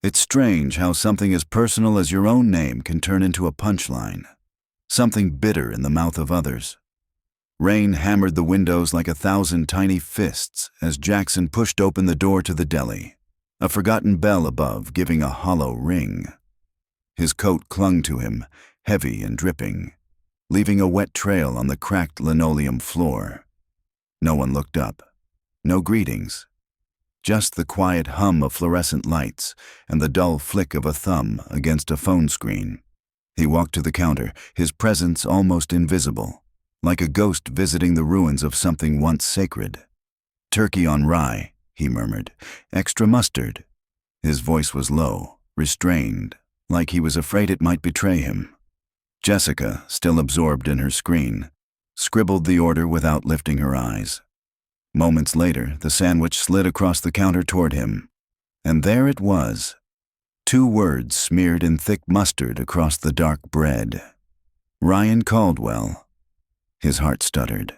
It's strange how something as personal as your own name can turn into a punchline, something bitter in the mouth of others. Rain hammered the windows like 1,000 tiny fists as Jackson pushed open the door to the deli, a forgotten bell above giving a hollow ring. His coat clung to him, heavy and dripping, leaving a wet trail on the cracked linoleum floor. No one looked up. No greetings. Just the quiet hum of fluorescent lights and the dull flick of a thumb against a phone screen. He walked to the counter, his presence almost invisible, like a ghost visiting the ruins of something once sacred. "Turkey on rye," he murmured. "Extra mustard." His voice was low, restrained, like he was afraid it might betray him. Jessica, still absorbed in her screen, scribbled the order without lifting her eyes. Moments later, the sandwich slid across the counter toward him, and there it was. 2 words smeared in thick mustard across the dark bread. Ryan Caldwell. His heart stuttered.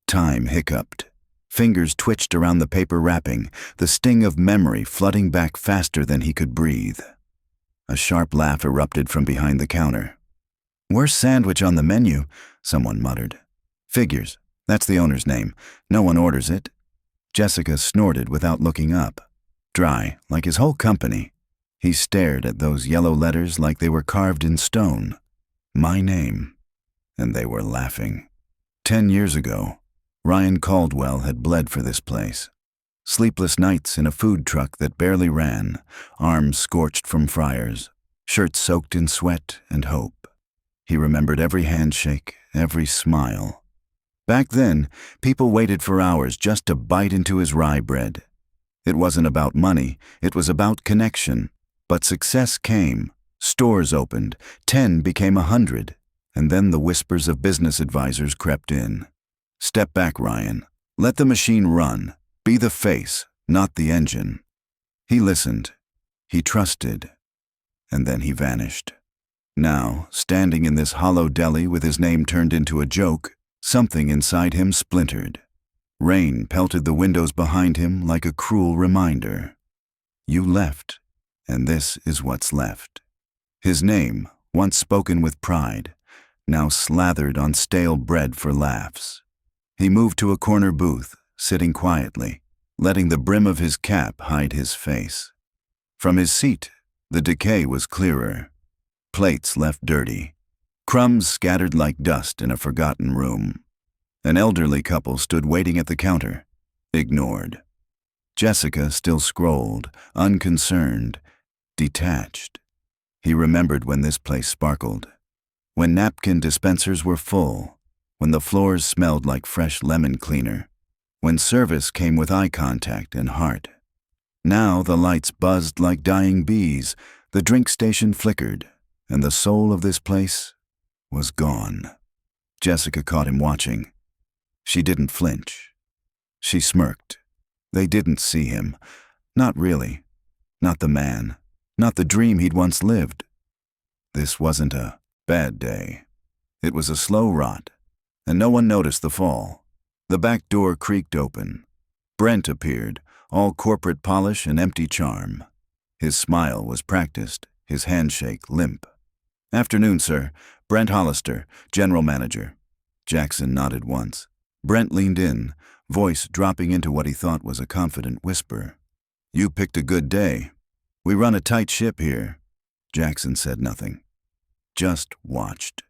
Time hiccuped. Fingers twitched around the paper wrapping, the sting of memory flooding back faster than he could breathe. A sharp laugh erupted from behind the counter. "Worst sandwich on the menu," someone muttered. "Figures. That's the owner's name. No one orders it." Jessica snorted without looking up. Dry, like his whole company. He stared at those yellow letters like they were carved in stone. My name. And they were laughing. 10 years ago, Ryan Caldwell had bled for this place. Sleepless nights in a food truck that barely ran, arms scorched from fryers, shirts soaked in sweat and hope. He remembered every handshake, every smile. Back then, people waited for hours just to bite into his rye bread. It wasn't about money, it was about connection. But success came, stores opened, 10 became 100, and then the whispers of business advisors crept in. "Step back, Ryan. Let the machine run. Be the face, not the engine." He listened. He trusted. And then he vanished. Now, standing in this hollow deli with his name turned into a joke, something inside him splintered. Rain pelted the windows behind him like a cruel reminder. You left, and this is what's left. His name, once spoken with pride, now slathered on stale bread for laughs. He moved to a corner booth, sitting quietly, letting the brim of his cap hide his face. From his seat, the decay was clearer. Plates left dirty. Crumbs scattered like dust in a forgotten room. An elderly couple stood waiting at the counter, ignored. Jessica still scrolled, unconcerned, detached. He remembered when this place sparkled, when napkin dispensers were full, when the floors smelled like fresh lemon cleaner, when service came with eye contact and heart. Now the lights buzzed like dying bees, the drink station flickered, and the soul of this place was gone. Jessica caught him watching. She didn't flinch. She smirked. They didn't see him. Not really. Not the man. Not the dream he'd once lived. This wasn't a bad day. It was a slow rot, and no one noticed the fall. The back door creaked open. Brent appeared, all corporate polish and empty charm. His smile was practiced, his handshake limp. "Afternoon, sir. Brent Hollister, general manager." Jackson nodded once. Brent leaned in, voice dropping into what he thought was a confident whisper. "You picked a good day. We run a tight ship here." Jackson said nothing. Just watched.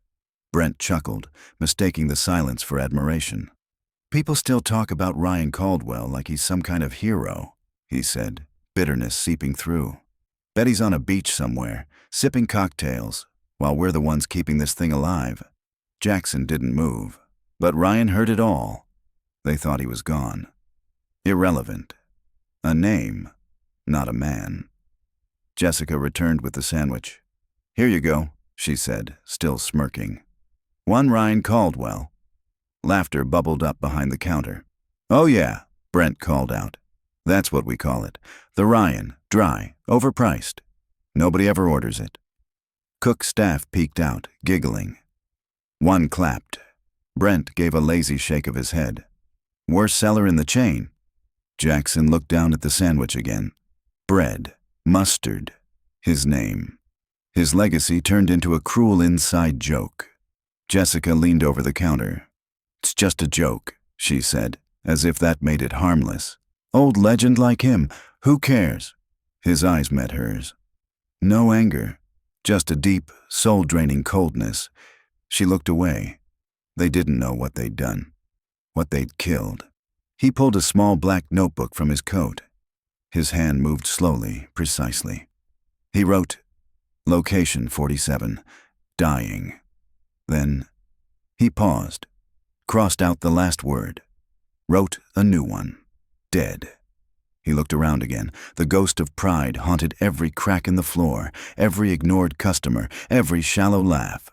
Brent chuckled, mistaking the silence for admiration. "People still talk about Ryan Caldwell like he's some kind of hero," he said, bitterness seeping through. "Bet he's on a beach somewhere, sipping cocktails, while we're the ones keeping this thing alive." Jackson didn't move, but Ryan heard it all. They thought he was gone. Irrelevant. A name, not a man. Jessica returned with the sandwich. "Here you go," she said, still smirking. "One Ryan Caldwell." Laughter bubbled up behind the counter. "Oh yeah," Brent called out. "That's what we call it. The Ryan, dry, overpriced. Nobody ever orders it." Cook staff peeked out, giggling. One clapped. Brent gave a lazy shake of his head. "Worst seller in the chain." Jackson looked down at the sandwich again. Bread, mustard, His name. His legacy turned into a cruel inside joke. Jessica leaned over the counter. "It's just a joke," she said, as if that made it harmless. "Old legend like him, who cares?" His eyes met hers. No anger, just a deep, soul-draining coldness. She looked away. They didn't know what they'd done, what they'd killed. He pulled a small black notebook from his coat. His hand moved slowly, precisely. He wrote, "Location 47, dying." Then he paused, crossed out the last word, wrote a new one, "dead." He looked around again. The ghost of pride haunted every crack in the floor, every ignored customer, every shallow laugh.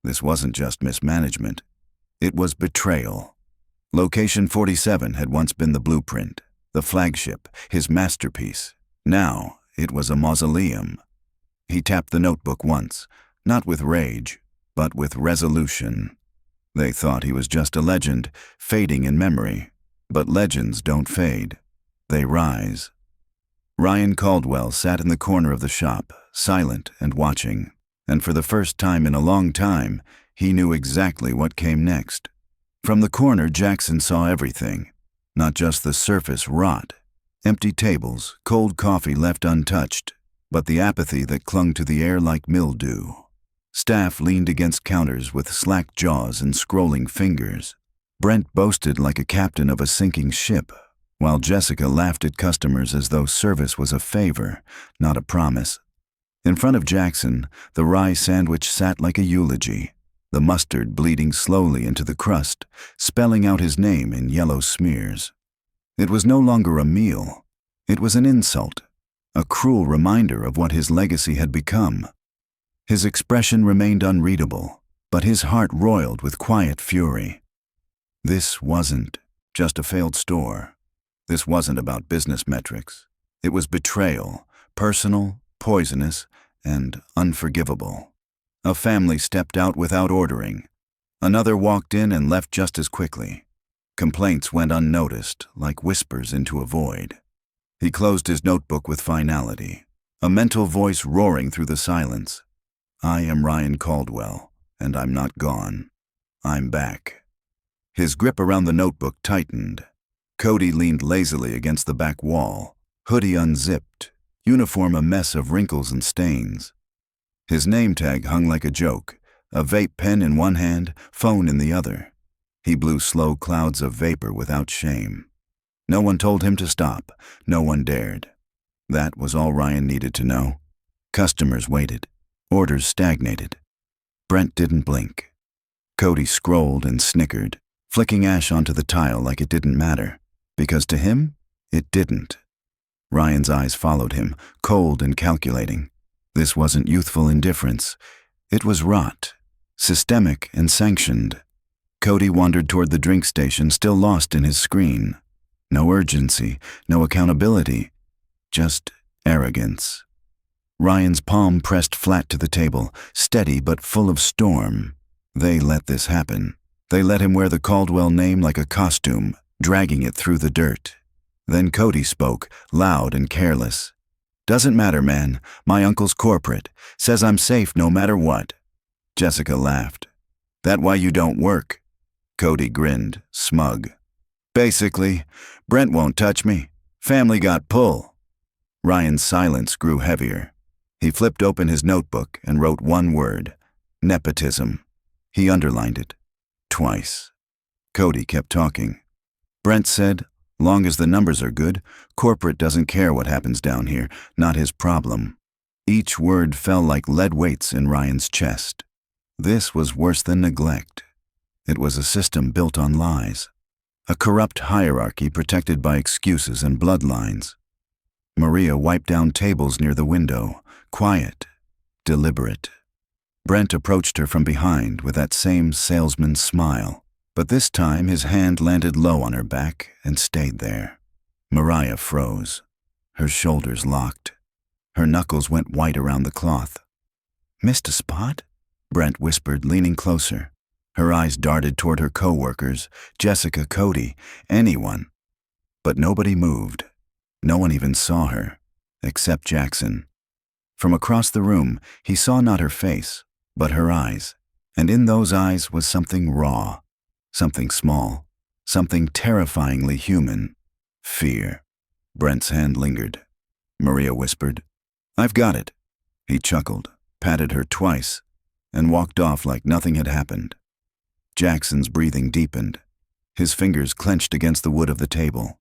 This wasn't just mismanagement. It was betrayal. Location 47 had once been the blueprint, the flagship, his masterpiece. Now it was a mausoleum. He tapped the notebook once, not with rage, but with resolution. They thought he was just a legend, fading in memory. But legends don't fade. They rise. Ryan Caldwell sat in the corner of the shop, silent and watching. And for the first time in a long time, he knew exactly what came next. From the corner, Jackson saw everything. Not just the surface rot, empty tables, cold coffee left untouched, but the apathy that clung to the air like mildew. Staff leaned against counters with slack jaws and scrolling fingers. Brent boasted like a captain of a sinking ship, while Jessica laughed at customers as though service was a favor, not a promise. In front of Jackson, the rye sandwich sat like a eulogy, the mustard bleeding slowly into the crust, spelling out his name in yellow smears. It was no longer a meal. It was an insult, a cruel reminder of what his legacy had become. His expression remained unreadable, but his heart roiled with quiet fury. This wasn't just a failed store. This wasn't about business metrics. It was betrayal, personal, poisonous, and unforgivable. A family stepped out without ordering. Another walked in and left just as quickly. Complaints went unnoticed, like whispers into a void. He closed his notebook with finality, a mental voice roaring through the silence. "I am Ryan Caldwell, and I'm not gone. I'm back." His grip around the notebook tightened. Cody leaned lazily against the back wall, hoodie unzipped, uniform a mess of wrinkles and stains. His name tag hung like a joke, a vape pen in one hand, phone in the other. He blew slow clouds of vapor without shame. No one told him to stop. No one dared. That was all Ryan needed to know. Customers waited. Orders stagnated. Brent didn't blink. Cody scrolled and snickered, flicking ash onto the tile like it didn't matter, because to him, it didn't. Ryan's eyes followed him, cold and calculating. This wasn't youthful indifference. It was rot, systemic and sanctioned. Cody wandered toward the drink station, still lost in his screen. No urgency, no accountability, just arrogance. Ryan's palm pressed flat to the table, steady but full of storm. They let this happen. They let him wear the Caldwell name like a costume, dragging it through the dirt. Then Cody spoke, loud and careless. "Doesn't matter, man. My uncle's corporate. Says I'm safe no matter what." Jessica laughed. "That why you don't work?" Cody grinned, smug. "Basically, Brent won't touch me. Family got pull." Ryan's silence grew heavier. He flipped open his notebook and wrote one word, nepotism. He underlined it, twice. Cody kept talking. "Brent said, long as the numbers are good, corporate doesn't care what happens down here, not his problem." Each word fell like lead weights in Ryan's chest. This was worse than neglect. It was a system built on lies. A corrupt hierarchy protected by excuses and bloodlines. Maria wiped down tables near the window, quiet, deliberate. Brent approached her from behind with that same salesman's smile, but this time his hand landed low on her back and stayed there. Mariah froze. Her shoulders locked. Her knuckles went white around the cloth. "Missed a spot?" Brent whispered, leaning closer. Her eyes darted toward her co-workers, Jessica, Cody, anyone. But nobody moved. No one even saw her, except Jackson. From across the room, he saw not her face, but her eyes. And in those eyes was something raw, something small, something terrifyingly human. Fear. Brent's hand lingered. Maria whispered, "I've got it." He chuckled, patted her twice, and walked off like nothing had happened. Jackson's breathing deepened. His fingers clenched against the wood of the table.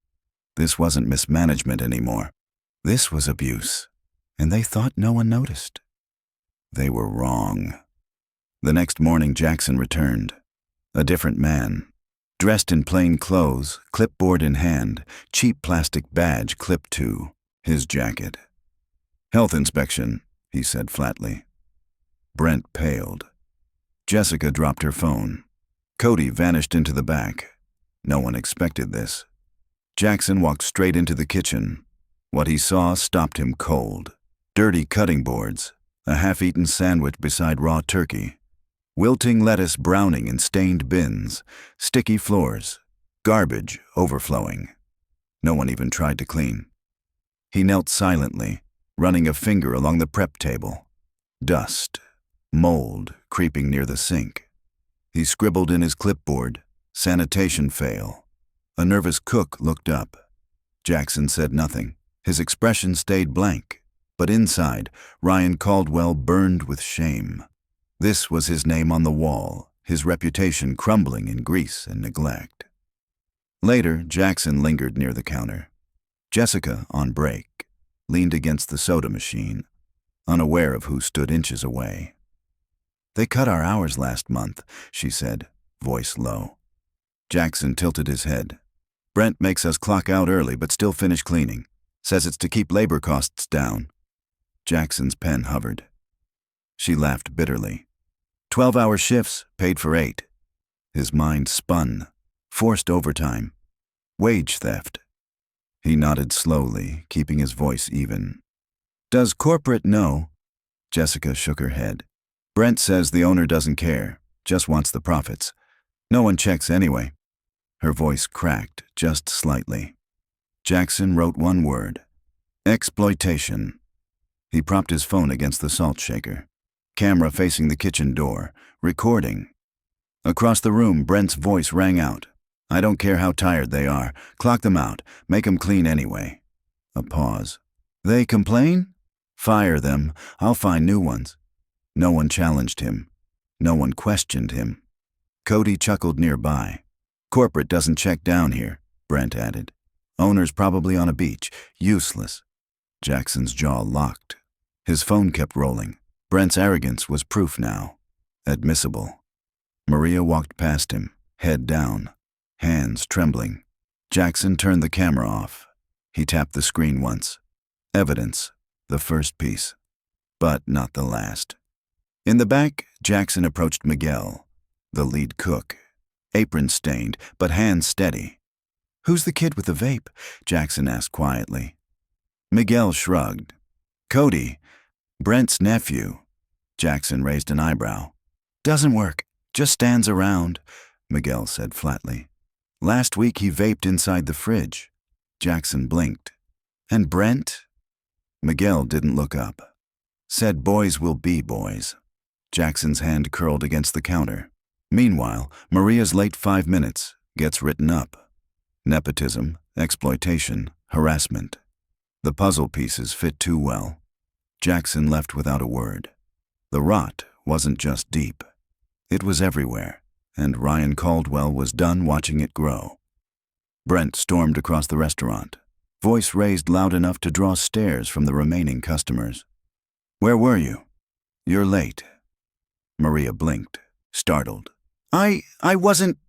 This wasn't mismanagement anymore. This was abuse, and they thought no one noticed. They were wrong. The next morning, Jackson returned. A different man. Dressed in plain clothes, clipboard in hand, cheap plastic badge clipped to his jacket. "Health inspection," he said flatly. Brent paled. Jessica dropped her phone. Cody vanished into the back. No one expected this. Jackson walked straight into the kitchen. What he saw stopped him cold. Dirty cutting boards, a half-eaten sandwich beside raw turkey, wilting lettuce browning in stained bins, sticky floors, garbage overflowing. No one even tried to clean. He knelt silently, running a finger along the prep table. Dust, mold creeping near the sink. He scribbled in his clipboard, "Sanitation fail." A nervous cook looked up. Jackson said nothing. His expression stayed blank, but inside, Ryan Caldwell burned with shame. This was his name on the wall, his reputation crumbling in grease and neglect. Later, Jackson lingered near the counter. Jessica, on break, leaned against the soda machine, unaware of who stood inches away. "They cut our hours last month," she said, voice low. Jackson tilted his head. "Brent makes us clock out early but still finish cleaning. Says it's to keep labor costs down." Jackson's pen hovered. She laughed bitterly. 12-hour shifts, paid for 8. His mind spun. Forced overtime. Wage theft. He nodded slowly, keeping his voice even. "Does corporate know?" Jessica shook her head. "Brent says the owner doesn't care, just wants the profits. No one checks anyway." Her voice cracked just slightly. Jackson wrote one word: exploitation. He propped his phone against the salt shaker. Camera facing the kitchen door, recording. Across the room, Brent's voice rang out. "I don't care how tired they are. Clock them out. Make them clean anyway." A pause. "They complain? Fire them. I'll find new ones." No one challenged him. No one questioned him. Cody chuckled nearby. "Corporate doesn't check down here," Brent added. "Owner's probably on a beach. Useless." Jackson's jaw locked. His phone kept rolling. Brent's arrogance was proof now. Admissible. Maria walked past him, head down, hands trembling. Jackson turned the camera off. He tapped the screen once. Evidence, the first piece, but not the last. In the back, Jackson approached Miguel, the lead cook. Apron stained, but hands steady. "Who's the kid with the vape?" Jackson asked quietly. Miguel shrugged. "Cody, Brent's nephew." Jackson raised an eyebrow. "Doesn't work, just stands around," Miguel said flatly. "Last week he vaped inside the fridge." Jackson blinked. "And Brent?" Miguel didn't look up. "Said boys will be boys." Jackson's hand curled against the counter. Meanwhile, Maria's late 5 minutes gets written up. Nepotism, exploitation, harassment. The puzzle pieces fit too well. Jackson left without a word. The rot wasn't just deep. It was everywhere, and Ryan Caldwell was done watching it grow. Brent stormed across the restaurant, voice raised loud enough to draw stares from the remaining customers. "Where were you? You're late." Maria blinked, startled. I wasn't."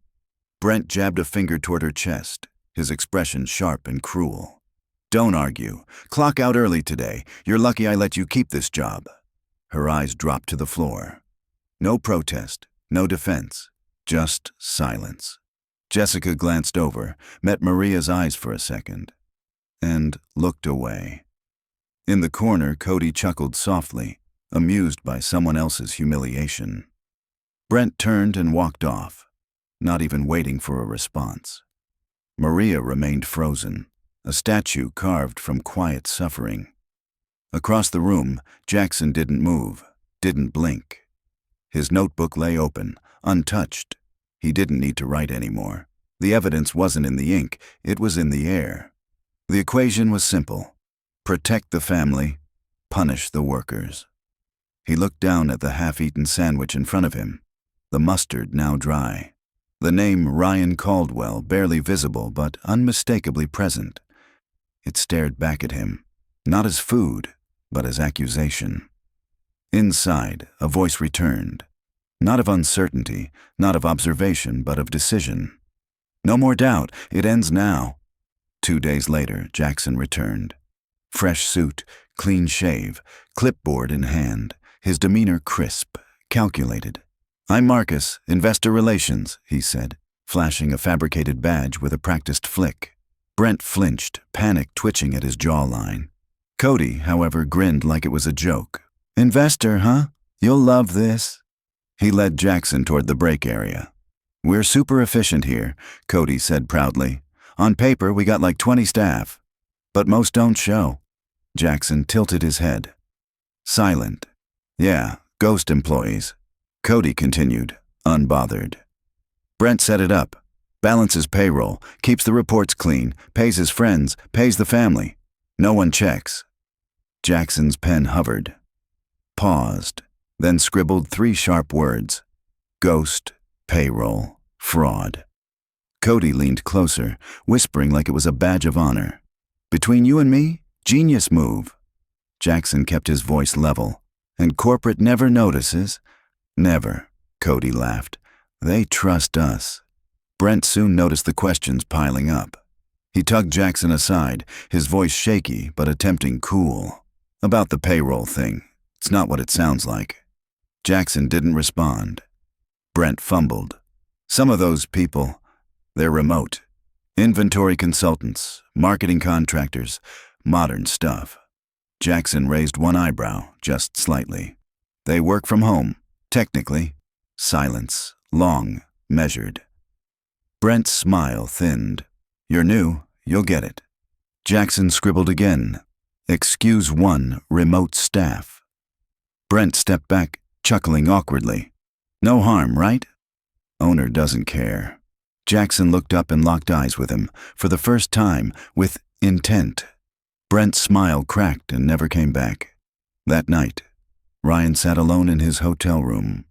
Brent jabbed a finger toward her chest, his expression sharp and cruel. "Don't argue. Clock out early today. You're lucky I let you keep this job." Her eyes dropped to the floor. No protest, no defense, just silence. Jessica glanced over, met Maria's eyes for a second, and looked away. In the corner, Cody chuckled softly, amused by someone else's humiliation. Brent turned and walked off, not even waiting for a response. Maria remained frozen, a statue carved from quiet suffering. Across the room, Jackson didn't move, didn't blink. His notebook lay open, untouched. He didn't need to write anymore. The evidence wasn't in the ink, it was in the air. The equation was simple. Protect the family, punish the workers. He looked down at the half-eaten sandwich in front of him, the mustard now dry. The name Ryan Caldwell barely visible but unmistakably present. It stared back at him, not as food, but as accusation. Inside, a voice returned, not of uncertainty, not of observation, but of decision. No more doubt, it ends now. 2 days later, Jackson returned. Fresh suit, clean shave, clipboard in hand, his demeanor crisp, calculated. "I'm Marcus, Investor Relations," he said, flashing a fabricated badge with a practiced flick. Brent flinched, panic twitching at his jawline. Cody, however, grinned like it was a joke. "Investor, huh? You'll love this." He led Jackson toward the break area. "We're super efficient here," Cody said proudly. "On paper, we got like 20 staff. But most don't show." Jackson tilted his head. Silent. "Yeah, ghost employees." Cody continued, unbothered. "Brent set it up. Balances payroll, keeps the reports clean, pays his friends, pays the family. No one checks." Jackson's pen hovered. Paused, then scribbled 3 sharp words. Ghost, payroll, fraud. Cody leaned closer, whispering like it was a badge of honor. "Between you and me, genius move." Jackson kept his voice level. "And corporate never notices?" "Never," Cody laughed. "They trust us." Brent soon noticed the questions piling up. He tugged Jackson aside, his voice shaky but attempting cool. "About the payroll thing. It's not what it sounds like." Jackson didn't respond. Brent fumbled. "Some of those people, they're remote. Inventory consultants, marketing contractors, modern stuff." Jackson raised one eyebrow, just slightly. "They work from home, technically." Silence, long, measured. Brent's smile thinned. "You're new, you'll get it." Jackson scribbled again. "Excuse one, remote staff." Brent stepped back, chuckling awkwardly. "No harm, right?" Owner doesn't care. Jackson looked up and locked eyes with him, for the first time, with intent. Brent's smile cracked and never came back. That night, Ryan sat alone in his hotel room.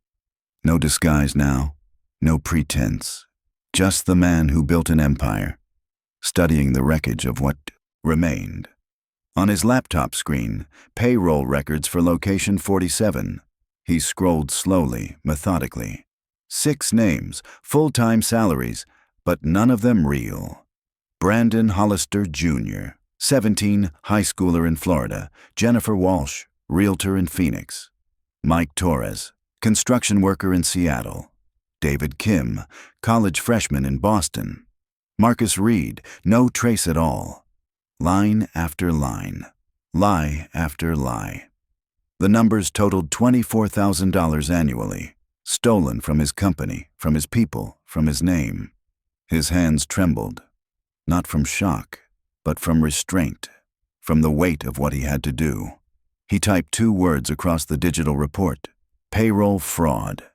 No disguise now, no pretense. Just the man who built an empire, studying the wreckage of what remained. On his laptop screen, payroll records for location 47. He scrolled slowly, methodically. 6 names, full-time salaries, but none of them real. Brandon Hollister, Jr., 17, high schooler in Florida. Jennifer Walsh, realtor in Phoenix. Mike Torres, construction worker in Seattle. David Kim, college freshman in Boston. Marcus Reed, no trace at all. Line after line, lie after lie. The numbers totaled $24,000 annually, stolen from his company, from his people, from his name. His hands trembled, not from shock, but from restraint, from the weight of what he had to do. He typed 2 words across the digital report: payroll fraud.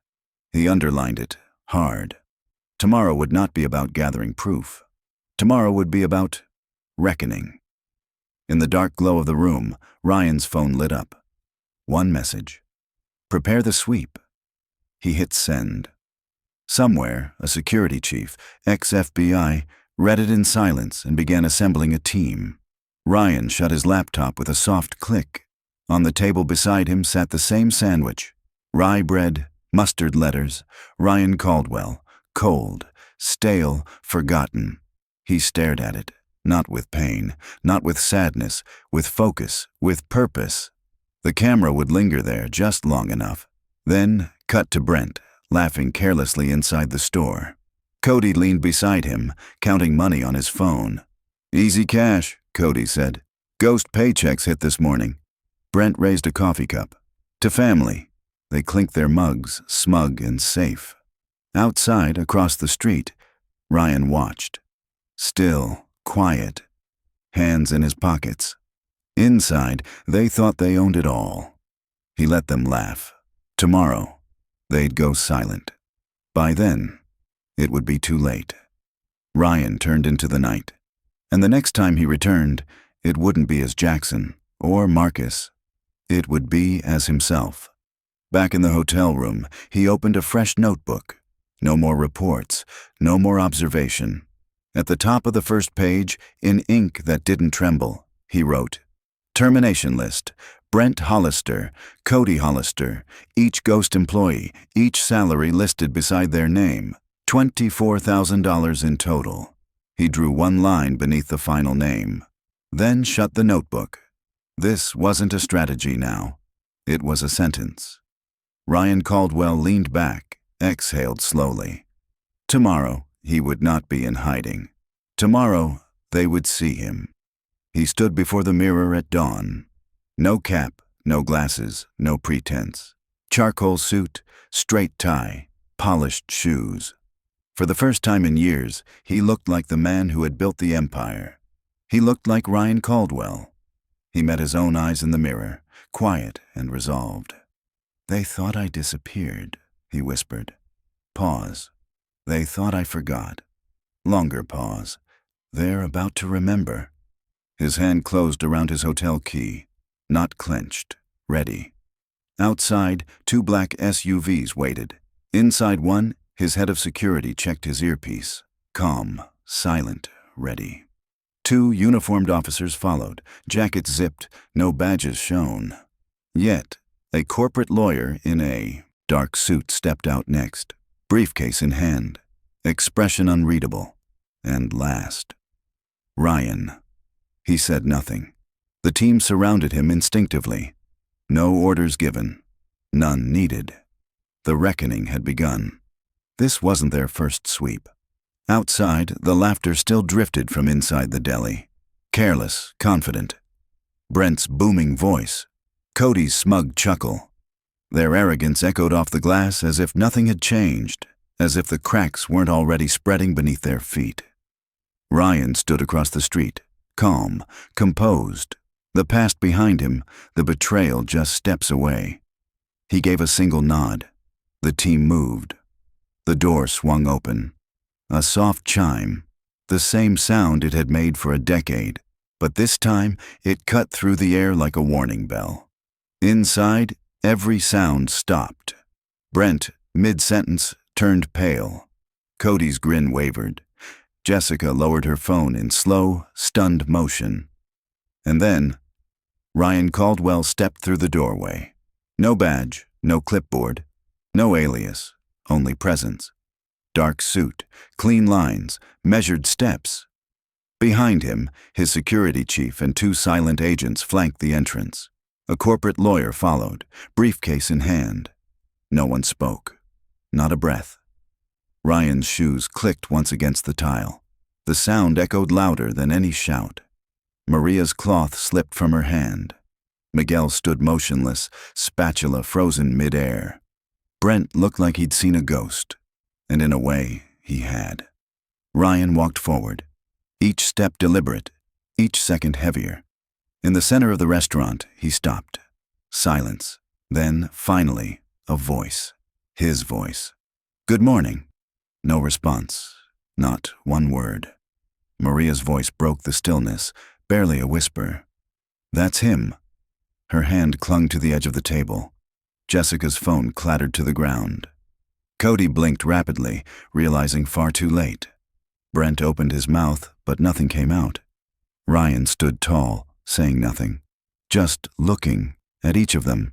He underlined it, hard. Tomorrow would not be about gathering proof. Tomorrow would be about reckoning. In the dark glow of the room, Ryan's phone lit up. One message: "Prepare the sweep." He hit send. Somewhere, a security chief, ex-FBI, read it in silence and began assembling a team. Ryan shut his laptop with a soft click. On the table beside him sat the same sandwich: rye bread, mustard letters, Ryan Caldwell, cold, stale, forgotten. He stared at it, not with pain, not with sadness, with focus, with purpose. The camera would linger there just long enough. Then, cut to Brent, laughing carelessly inside the store. Cody leaned beside him, counting money on his phone. "Easy cash," Cody said. "Ghost paychecks hit this morning." Brent raised a coffee cup. "To family." They clinked their mugs, smug and safe. Outside, across the street, Ryan watched. Still, quiet, hands in his pockets. Inside, they thought they owned it all. He let them laugh. Tomorrow, they'd go silent. By then, it would be too late. Ryan turned into the night, and the next time he returned, it wouldn't be as Jackson or Marcus. It would be as himself. Back in the hotel room, he opened a fresh notebook. No more reports, no more observation. At the top of the first page, in ink that didn't tremble, he wrote, "Termination list. Brent Hollister, Cody Hollister, each ghost employee, each salary listed beside their name, $24,000 in total." He drew one line beneath the final name, then shut the notebook. This wasn't a strategy now. It was a sentence. Ryan Caldwell leaned back, exhaled slowly. Tomorrow, he would not be in hiding. Tomorrow, they would see him. He stood before the mirror at dawn. No cap, no glasses, no pretense. Charcoal suit, straight tie, polished shoes. For the first time in years, he looked like the man who had built the empire. He looked like Ryan Caldwell. He met his own eyes in the mirror, quiet and resolved. "They thought I disappeared," he whispered. Pause. "They thought I forgot." Longer pause. "They're about to remember." His hand closed around his hotel key, not clenched, ready. Outside, 2 black SUVs waited. Inside one, his head of security checked his earpiece. Calm, silent, ready. 2 uniformed officers followed, jackets zipped, no badges shown. Yet, a corporate lawyer in a dark suit stepped out next, briefcase in hand, expression unreadable. And last, Ryan. He said nothing. The team surrounded him instinctively. No orders given. None needed. The reckoning had begun. This wasn't their first sweep. Outside, the laughter still drifted from inside the deli. Careless, confident. Brent's booming voice. Cody's smug chuckle. Their arrogance echoed off the glass as if nothing had changed, as if the cracks weren't already spreading beneath their feet. Ryan stood across the street, calm, composed. The past behind him, the betrayal just steps away. He gave a single nod. The team moved. The door swung open. A soft chime, the same sound it had made for a decade, but this time it cut through the air like a warning bell. Inside, every sound stopped. Brent, mid-sentence, turned pale. Cody's grin wavered. Jessica lowered her phone in slow, stunned motion. And then, Ryan Caldwell stepped through the doorway. No badge, no clipboard, no alias, only presence. Dark suit, clean lines, measured steps. Behind him, his security chief and 2 silent agents flanked the entrance. A corporate lawyer followed, briefcase in hand. No one spoke. Not a breath. Ryan's shoes clicked once against the tile. The sound echoed louder than any shout. Maria's cloth slipped from her hand. Miguel stood motionless, spatula frozen mid-air. Brent looked like he'd seen a ghost, and in a way, he had. Ryan walked forward, each step deliberate, each second heavier. In the center of the restaurant, he stopped. Silence. Then, finally, a voice. His voice. "Good morning." No response. Not one word. Maria's voice broke the stillness, barely a whisper. "That's him." Her hand clung to the edge of the table. Jessica's phone clattered to the ground. Cody blinked rapidly, realizing far too late. Brent opened his mouth, but nothing came out. Ryan stood tall, saying nothing, just looking at each of them.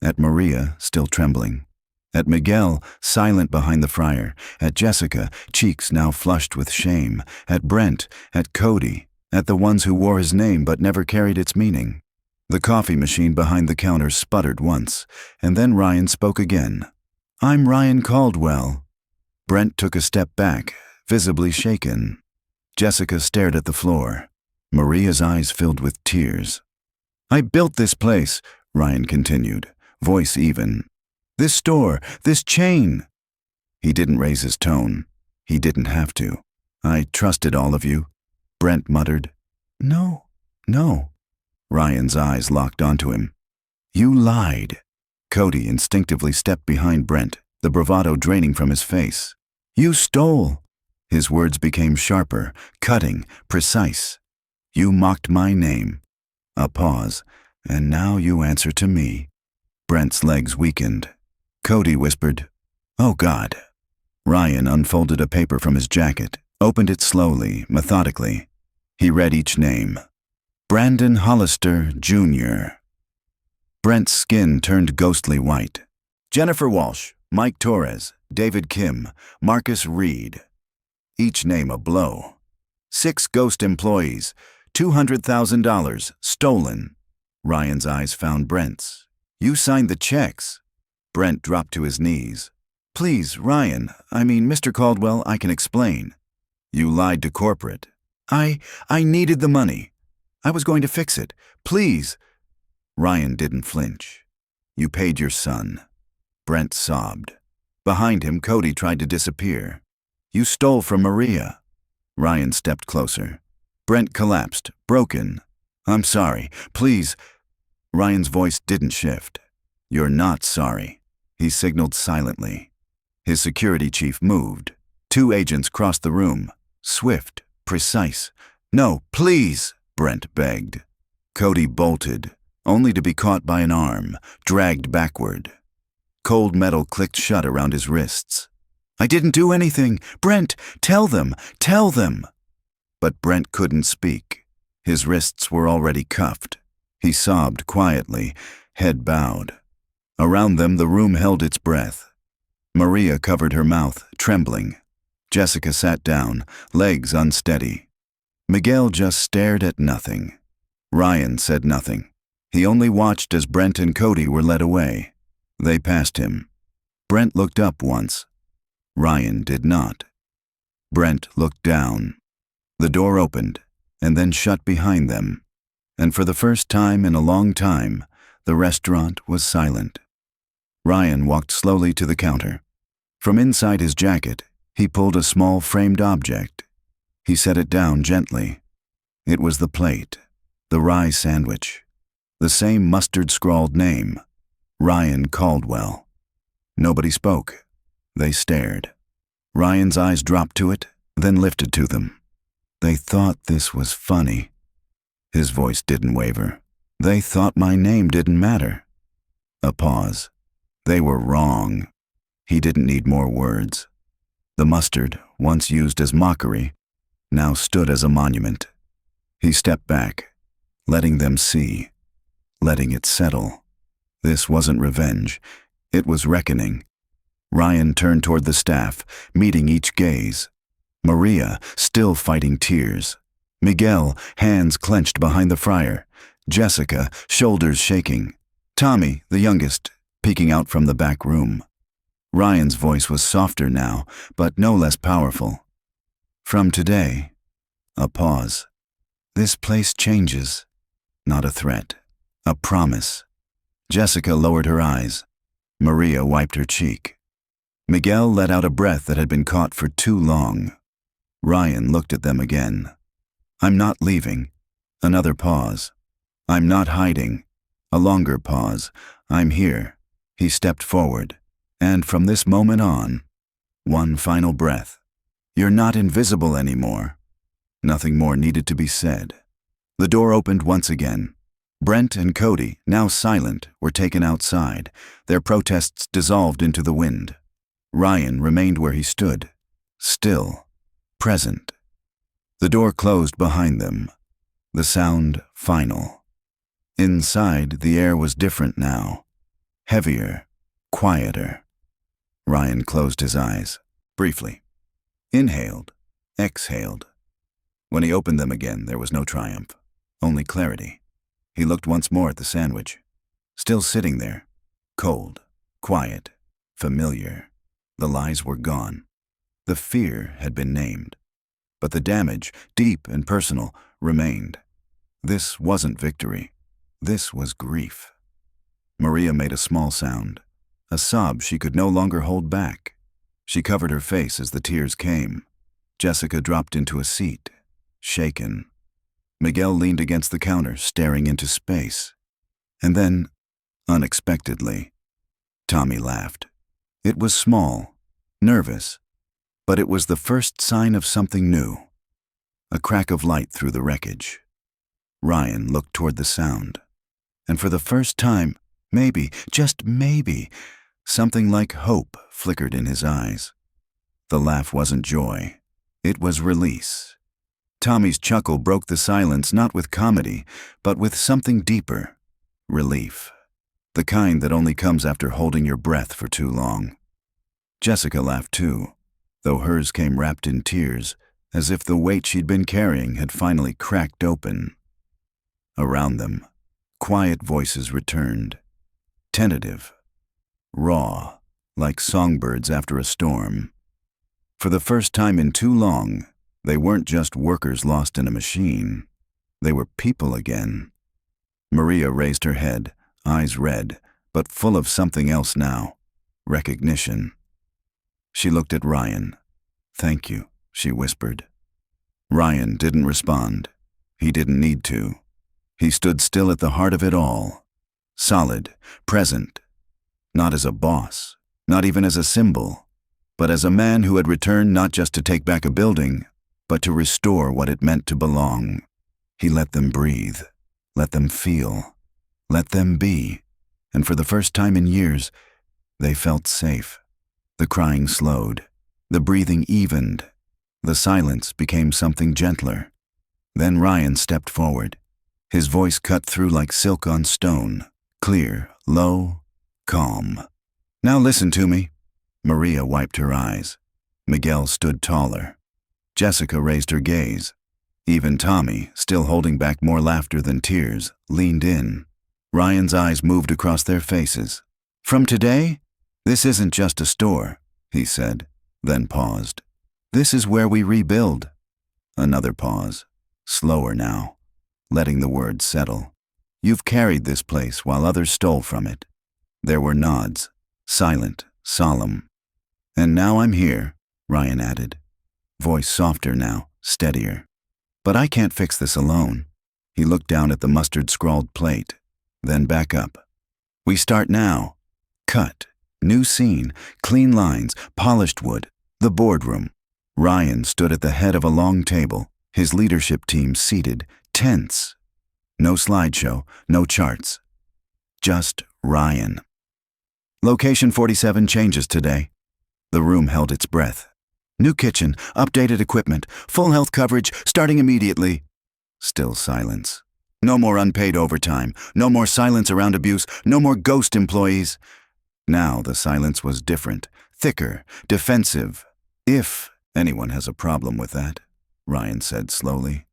At Maria, still trembling. At Miguel, silent behind the fryer. At Jessica, cheeks now flushed with shame. At Brent, at Cody, at the ones who wore his name but never carried its meaning. The coffee machine behind the counter sputtered once, and then Ryan spoke again. "I'm Ryan Caldwell." Brent took a step back, visibly shaken. Jessica stared at the floor. Maria's eyes filled with tears. "I built this place," Ryan continued, voice even. "This store, this chain." He didn't raise his tone. He didn't have to. "I trusted all of you," Brent muttered. No. Ryan's eyes locked onto him. You lied. Cody instinctively stepped behind Brent, the bravado draining from his face. You stole. His words became sharper, cutting, precise. You mocked my name. A pause, and now you answer to me. Brent's legs weakened. Cody whispered, Oh God. Ryan unfolded a paper from his jacket, opened it slowly, methodically. He read each name. Brandon Hollister, Jr. Brent's skin turned ghostly white. Jennifer Walsh, Mike Torres, David Kim, Marcus Reed. Each name a blow. 6 ghost employees, $200,000 stolen. Ryan's eyes found Brent's. You signed the checks. Brent dropped to his knees. Please, Ryan, Mr. Caldwell, I can explain. You lied to corporate. I needed the money. I was going to fix it. Please. Ryan didn't flinch. You paid your son. Brent sobbed. Behind him, Cody tried to disappear. You stole from Maria. Ryan stepped closer. Brent collapsed, broken. I'm sorry. Please. Ryan's voice didn't shift. You're not sorry. He signaled silently. His security chief moved. 2 agents crossed the room. Swift, precise. No, please, Brent begged. Cody bolted, only to be caught by an arm, dragged backward. Cold metal clicked shut around his wrists. I didn't do anything. Brent, tell them. But Brent couldn't speak. His wrists were already cuffed. He sobbed quietly, head bowed. Around them, the room held its breath. Maria covered her mouth, trembling. Jessica sat down, legs unsteady. Miguel just stared at nothing. Ryan said nothing. He only watched as Brent and Cody were led away. They passed him. Brent looked up once. Ryan did not. Brent looked down. The door opened, and then shut behind them. And for the first time in a long time, the restaurant was silent. Ryan walked slowly to the counter. From inside his jacket, he pulled a small framed object. He set it down gently. It was the plate, the rye sandwich, the same mustard-scrawled name, Ryan Caldwell. Nobody spoke. They stared. Ryan's eyes dropped to it, then lifted to them. They thought this was funny. His voice didn't waver. They thought my name didn't matter. A pause. They were wrong. He didn't need more words. The mustard, once used as mockery, now stood as a monument. He stepped back, letting them see, letting it settle. This wasn't revenge. It was reckoning. Ryan turned toward the staff, meeting each gaze. Maria, still fighting tears. Miguel, hands clenched behind the fryer. Jessica, shoulders shaking. Tommy, the youngest, peeking out from the back room. Ryan's voice was softer now, but no less powerful. From today, a pause. This place changes. Not a threat. A promise. Jessica lowered her eyes. Maria wiped her cheek. Miguel let out a breath that had been caught for too long. Ryan looked at them again. I'm not leaving. Another pause. I'm not hiding. A longer pause. I'm here. He stepped forward. And from this moment on, one final breath. You're not invisible anymore. Nothing more needed to be said. The door opened once again. Brent and Cody, now silent, were taken outside. Their protests dissolved into the wind. Ryan remained where he stood, still, present. The door closed behind them. The sound final. Inside, the air was different now. Heavier, quieter. Ryan closed his eyes, briefly. Inhaled, exhaled. When he opened them again, there was no triumph, only clarity. He looked once more at the sandwich. Still sitting there, cold, quiet, familiar. The lies were gone. The fear had been named. But the damage, deep and personal, remained. This wasn't victory. This was grief. Maria made a small sound, a sob she could no longer hold back. She covered her face as the tears came. Jessica dropped into a seat, shaken. Miguel leaned against the counter, staring into space. And then, unexpectedly, Tommy laughed. It was small, nervous, but it was the first sign of something new. A crack of light through the wreckage. Ryan looked toward the sound, and for the first time, maybe, just maybe, something like hope flickered in his eyes. The laugh wasn't joy. It was release. Tommy's chuckle broke the silence not with comedy, but with something deeper. Relief. The kind that only comes after holding your breath for too long. Jessica laughed too, though hers came wrapped in tears, as if the weight she'd been carrying had finally cracked open. Around them, quiet voices returned. Tentative. Raw, like songbirds after a storm. For the first time in too long, they weren't just workers lost in a machine. They were people again. Maria raised her head, eyes red, but full of something else now. Recognition. She looked at Ryan. "Thank you," she whispered. Ryan didn't respond. He didn't need to. He stood still at the heart of it all. Solid, present. Not as a boss, not even as a symbol, but as a man who had returned not just to take back a building, but to restore what it meant to belong. He let them breathe, let them feel, let them be, and for the first time in years, they felt safe. The crying slowed, the breathing evened, the silence became something gentler. Then Ryan stepped forward. His voice cut through like silk on stone, clear, low, calm. "Now listen to me." Maria wiped her eyes. Miguel stood taller. Jessica raised her gaze. Even Tommy, still holding back more laughter than tears, leaned in. Ryan's eyes moved across their faces. "From today, this isn't just a store," he said, then paused. "This is where we rebuild." Another pause, slower now, letting the words settle. "You've carried this place while others stole from it." There were nods, silent, solemn. "And now I'm here," Ryan added, voice softer now, steadier. "But I can't fix this alone." He looked down at the mustard-scrawled plate, then back up. "We start now. Cut, new scene, clean lines, polished wood, the boardroom." Ryan stood at the head of a long table, his leadership team seated, tense. No slideshow, no charts. Just Ryan. "Location 47 changes today." The room held its breath. "New kitchen, updated equipment, full health coverage, starting immediately." Still silence. No more unpaid overtime, no more silence around abuse, no more ghost employees. Now the silence was different, thicker, defensive. "If anyone has a problem with that," Ryan said slowly,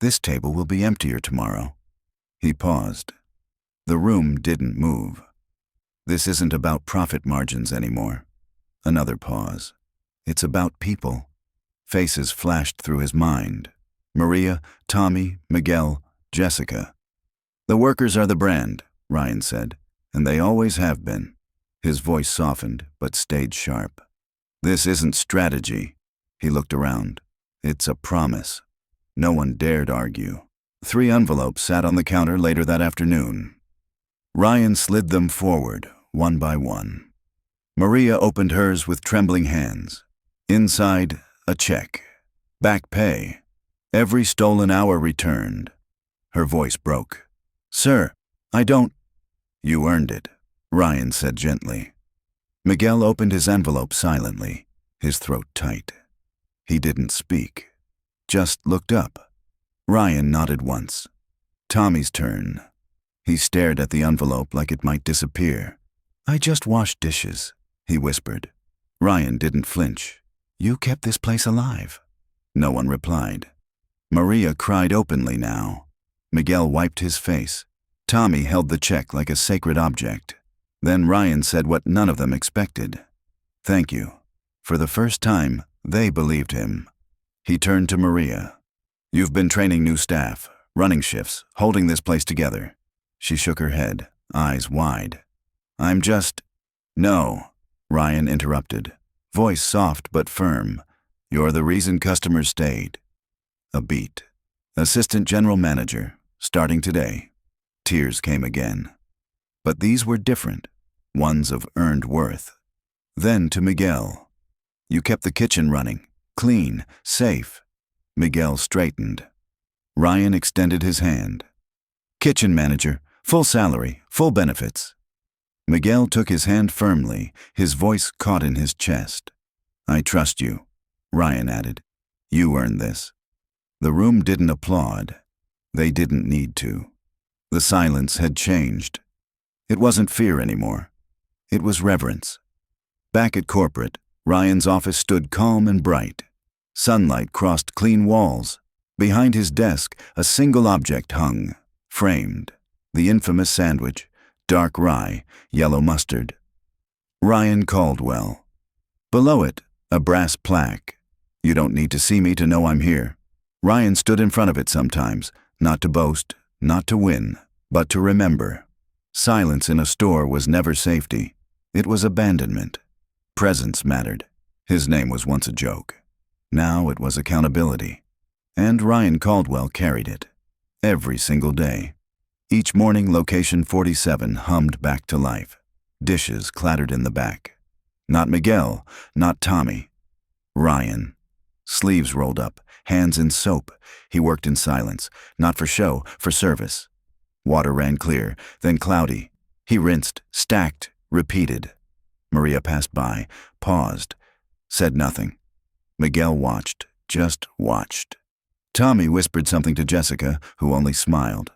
"this table will be emptier tomorrow." He paused. The room didn't move. "This isn't about profit margins anymore." Another pause. "It's about people." Faces flashed through his mind. Maria, Tommy, Miguel, Jessica. "The workers are the brand," Ryan said, "and they always have been." His voice softened, but stayed sharp. "This isn't strategy." He looked around. "It's a promise." No one dared argue. 3 envelopes sat on the counter later that afternoon. Ryan slid them forward, one by one. Maria opened hers with trembling hands. Inside, a check. Back pay. Every stolen hour returned. Her voice broke. "Sir, I don't—" "You earned it," Ryan said gently. Miguel opened his envelope silently, his throat tight. He didn't speak, just looked up. Ryan nodded once. Tommy's turn. He stared at the envelope like it might disappear. "I just washed dishes," he whispered. Ryan didn't flinch. "You kept this place alive." No one replied. Maria cried openly now. Miguel wiped his face. Tommy held the check like a sacred object. Then Ryan said what none of them expected. "Thank you." For the first time, they believed him. He turned to Maria. "You've been training new staff, running shifts, holding this place together." She shook her head, eyes wide. "I'm just—" "No," Ryan interrupted, voice soft but firm. "You're the reason customers stayed." A beat. Assistant General Manager, starting today. Tears came again. But these were different, ones of earned worth. Then to Miguel. You kept the kitchen running, clean, safe. Miguel straightened. Ryan extended his hand. Kitchen manager, full salary, full benefits. Miguel took his hand firmly, his voice caught in his chest. I trust you, Ryan added. You earned this. The room didn't applaud. They didn't need to. The silence had changed. It wasn't fear anymore. It was reverence. Back at corporate, Ryan's office stood calm and bright. Sunlight crossed clean walls. Behind his desk, a single object hung, framed. The infamous sandwich, dark rye, yellow mustard. Ryan Caldwell. Below it, a brass plaque. You don't need to see me to know I'm here. Ryan stood in front of it sometimes, not to boast, not to win, but to remember. Silence in a store was never safety. It was abandonment. Presence mattered. His name was once a joke. Now it was accountability. And Ryan Caldwell carried it. Every single day. Each morning, Location 47 hummed back to life. Dishes clattered in the back. Not Miguel, not Tommy. Ryan. Sleeves rolled up, hands in soap. He worked in silence, not for show, for service. Water ran clear, then cloudy. He rinsed, stacked, repeated. Maria passed by, paused, said nothing. Miguel watched, just watched. Tommy whispered something to Jessica, who only smiled.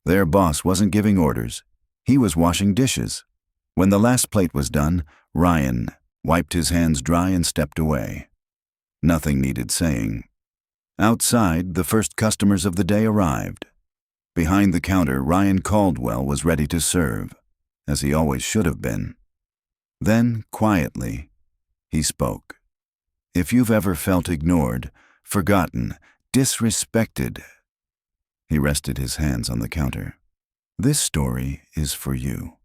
Their boss wasn't giving orders. He was washing dishes. When the last plate was done, Ryan wiped his hands dry and stepped away. Nothing needed saying. Outside, the first customers of the day arrived. Behind the counter, Ryan Caldwell was ready to serve, as he always should have been. Then, quietly, he spoke. If you've ever felt ignored, forgotten, disrespected, he rested his hands on the counter. This story is for you.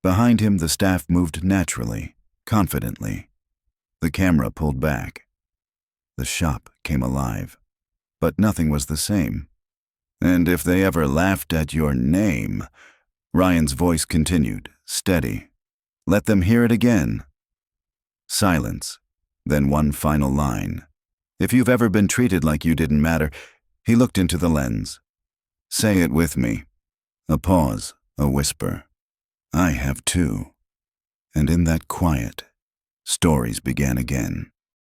Behind him, the staff moved naturally, confidently. The camera pulled back. The shop came alive. But nothing was the same. And if they ever laughed at your name, Ryan's voice continued, steady. Let them hear it again. Silence, then one final line. If you've ever been treated like you didn't matter, he looked into the lens. Say it with me. A pause, a whisper. I have too. And in that quiet, stories began again.